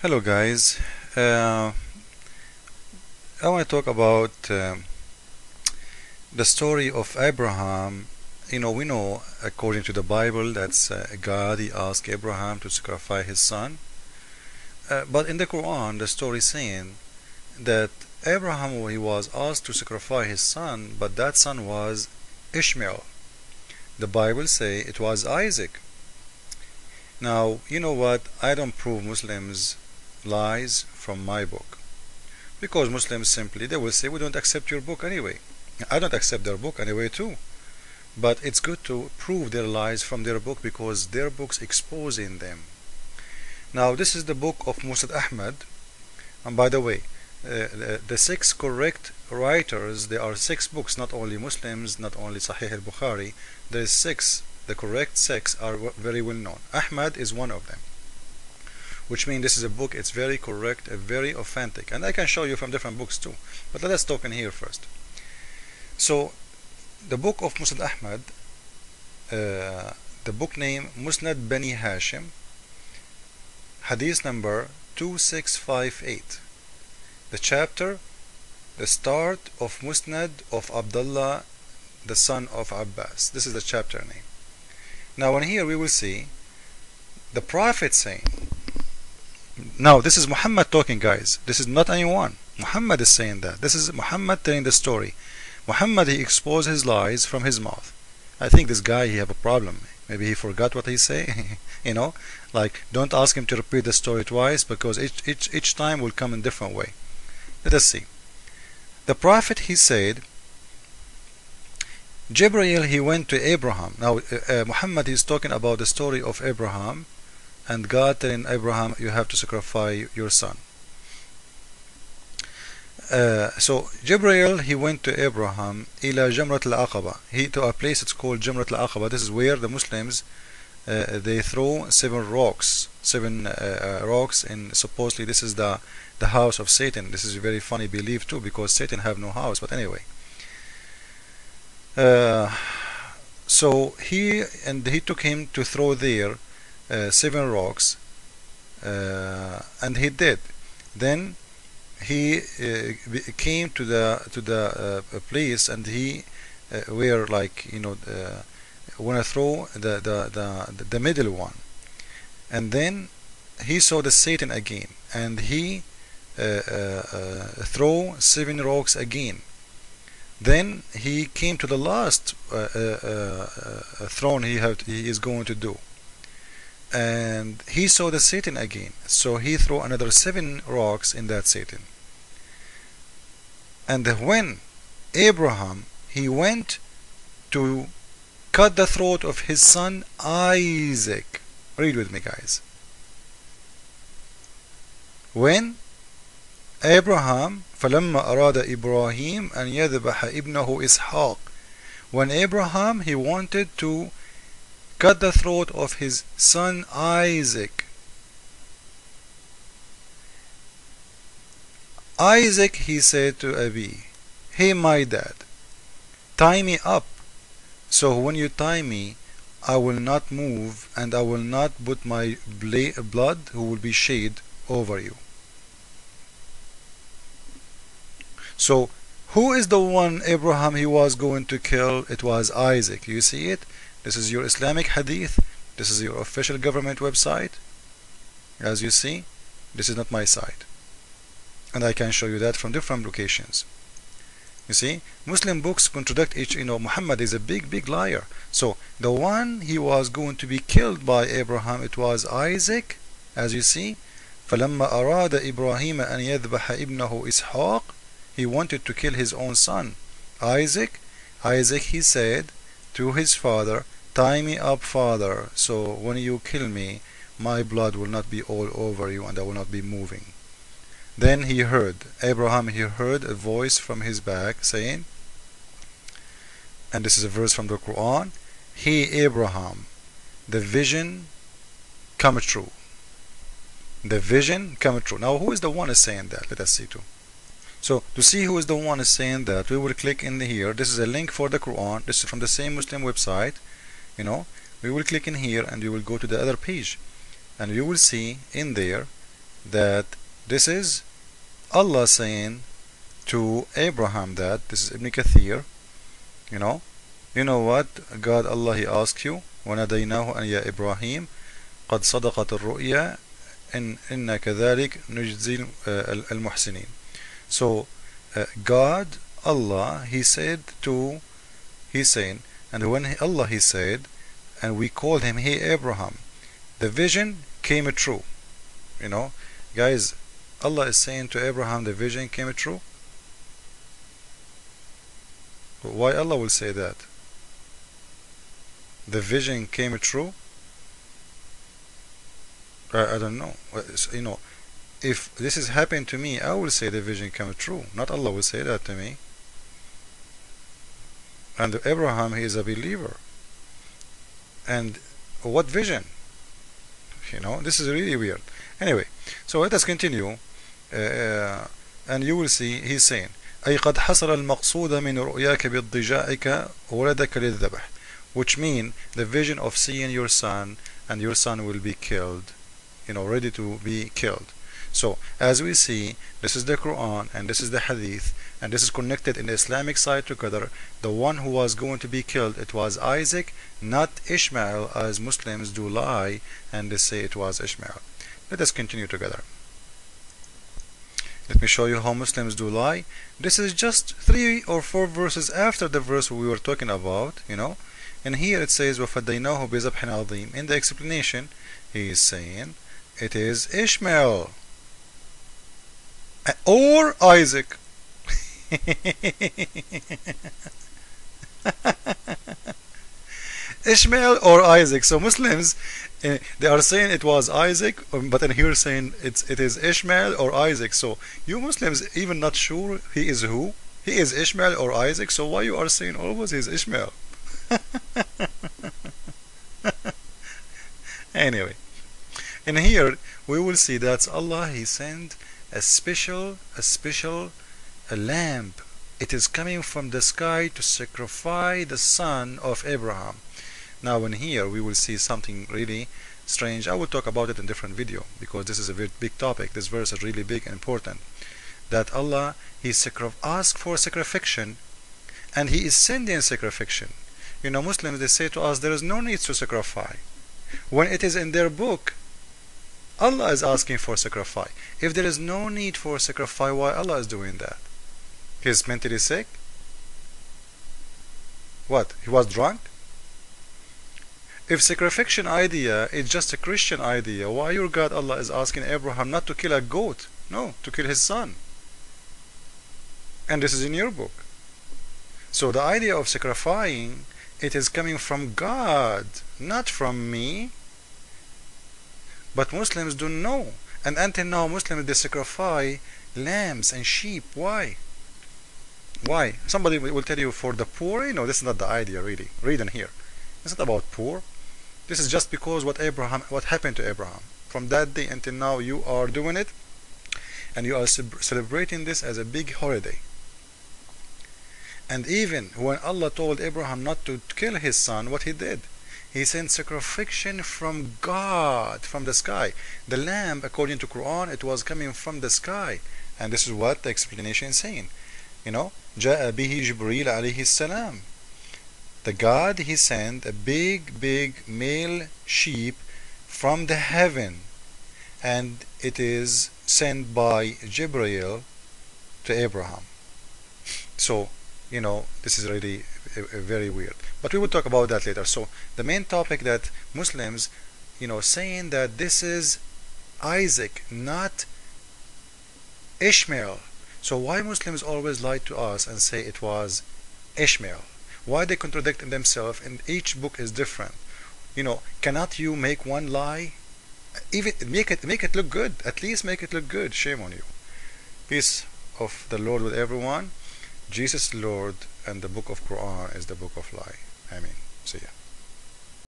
Hello guys. I want to talk about the story of Abraham. We know according to the Bible that's God, he asked Abraham to sacrifice his son. But in the Quran, the story is saying that Abraham, he was asked to sacrifice his son, but that son was Ishmael. The Bible say it was Isaac. Now, you know what? I don't prove Muslims lies from my book. Because Muslims simply, they will say, we don't accept your book anyway. I don't accept their book anyway too. But it's good to prove their lies from their book because their book's exposing them. Now this is the book of Musnad Ahmad. And by the way, the six correct writers, there are six books, not only Muslims, not only Sahih al-Bukhari. There's six. The correct six are very well known. Ahmad is one of them, which means this is a book, it's very correct, very authentic, and I can show you from different books too, but let us talk in here first. So the book of Musnad Ahmad, the book name Musnad Bani Hashim, hadith number 2658, the chapter, the start of Musnad of Abdullah the son of Abbas. This is the chapter name. Now in here we will see the Prophet saying, now this is Muhammad talking, guys. This is not anyone. Muhammad is saying that. This is Muhammad telling the story. Muhammad, he exposed his lies from his mouth. I think this guy, he have a problem. Maybe he forgot what he say. Like don't ask him to repeat the story twice because each time will come in different way. Let us see. The Prophet, he said, Jibreel, he went to Abraham. Now Muhammad is talking about the story of Abraham and God telling Abraham, you have to sacrifice your son. So Jibreel, he went to Abraham ila Jamrat al-Aqaba. He to a place it's called Jamrat al-Aqaba. This is where the Muslims they throw seven rocks, and supposedly this is the house of Satan. This is a very funny belief too because Satan have no house. But anyway, so he took him to throw there seven rocks, and he did. Then he came to the place, and he were like when I throw the middle one, and then he saw the Satan again, and he throw seven rocks again. Then he came to the last throne he is going to do, and he saw the Satan again, so he threw another seven rocks in that Satan. And when Abraham, he went to cut the throat of his son Isaac, read with me guys. When Abraham, فلما أراد إبراهيم أن يذبح ابنه إسحاق, when Abraham, he wanted to cut the throat of his son Isaac. Isaac, he said to Abi, hey my dad, tie me up, so when you tie me I will not move, and I will not put my blood who will be shed over you. So who is the one Abraham he was going to kill? It was Isaac. You see it? This is your Islamic hadith. This is your official government website. As you see, this is not my site, and I can show you that from different locations. You see, Muslim books contradict each. Muhammad is a big liar. So the one he was going to be killed by Abraham, it was Isaac. As you see, فلما أراد إبراهيم أن يذبح ابنه إسحاق, he wanted to kill his own son Isaac. Isaac, he said to his father, tie me up, father, so when you kill me my blood will not be all over you and I will not be moving. Then he heard, Abraham, he heard a voice from his back saying, and this is a verse from the Quran, he Abraham, the vision come true. The vision come true. Now who is the one is saying that? Let us see too. So to see who is the one is saying that, we will click in here. This is a link for the Quran. This is from the same Muslim website. We will click in here and we will go to the other page, and you will see in there that this is Allah saying to Abraham, that this is Ibn Kathir, you know, you know what God Allah, He asked you, وَنَدَيْنَاهُ أَنْ يَا إِبْرَاهِيمُ قَدْ صَدَقَتِ الرُّؤْيَا إِنَّا كَذَلِكَ نُجْزِي الْمُحْسِنِينَ. So God Allah, He said to, He's saying, and when Allah He said, and we called him, hey Abraham, the vision came true. You know, guys, Allah is saying to Abraham, the vision came true. Why Allah will say that? The vision came true? I don't know. You know, if this is happening to me, I will say the vision came true. Not Allah will say that to me. And Abraham, he is a believer. And what vision? You know, this is really weird. Anyway, so let us continue. And you will see, he's saying, أي قد حصل المقصود من رؤياك باضطجاعك ولدك للذبح, which mean the vision of seeing your son, and your son will be killed, you know, ready to be killed. So as we see, this is the Quran and this is the Hadith, and this is connected in the Islamic side together. The one who was going to be killed, it was Isaac, not Ishmael, as Muslims do lie and they say it was Ishmael. Let us continue together. Let me show you how Muslims do lie. This is just 3 or 4 verses after the verse we were talking about, you know. And here it says وَفَدَيْنَاهُ بِذَبْحٍ عَظِيمٍ. In the explanation, he is saying it is Ishmael or Isaac. Ishmael or Isaac. So Muslims, they are saying it was Isaac, but in here saying it is Ishmael or Isaac. So you Muslims even not sure he is who? He is Ishmael or Isaac. So why you are saying always he is Ishmael? Anyway, in here we will see that Allah, He sent a special lamp. It is coming from the sky to sacrifice the son of Abraham. Now in here we will see something really strange. I will talk about it in a different video because this is a very big topic. This verse is really big and important. That Allah, He asked for sacrification, and He is sending sacrification. You know, Muslims, they say to us there is no need to sacrifice. When it is in their book, Allah is asking for sacrifice. If there is no need for sacrifice, why Allah is doing that? He is mentally sick? What? He was drunk? If sacrification idea is just a Christian idea, why your God Allah is asking Abraham not to kill a goat? No, to kill his son. And this is in your book. So the idea of sacrificing, it is coming from God, not from me. But Muslims don't know. And until now, Muslims, they sacrifice lambs and sheep. Why? Why? Somebody will tell you for the poor. You know, this is not the idea really. Read in here. It's not about poor. This is just because what happened to Abraham. From that day until now, you are doing it, and you are celebrating this as a big holiday. And even when Allah told Abraham not to kill his son, what he did? He sent sacrification from God, from the sky. The lamb, according to Quran, it was coming from the sky. And this is what the explanation is saying. You know, جاء به جبريل عليه السلام. The God, He sent a big male sheep from the heaven, and it is sent by Jibreel to Abraham. So, you know, this is really very weird. But we will talk about that later. So the main topic that Muslims, you know, saying that this is Isaac, not Ishmael. So why Muslims always lie to us and say it was Ishmael? Why they contradict in themselves, and each book is different? You know, cannot you make one lie? Even make it look good. At least make it look good. Shame on you. Peace of the Lord with everyone. Jesus Lord, and the book of Quran is the book of lie. Amen. See ya.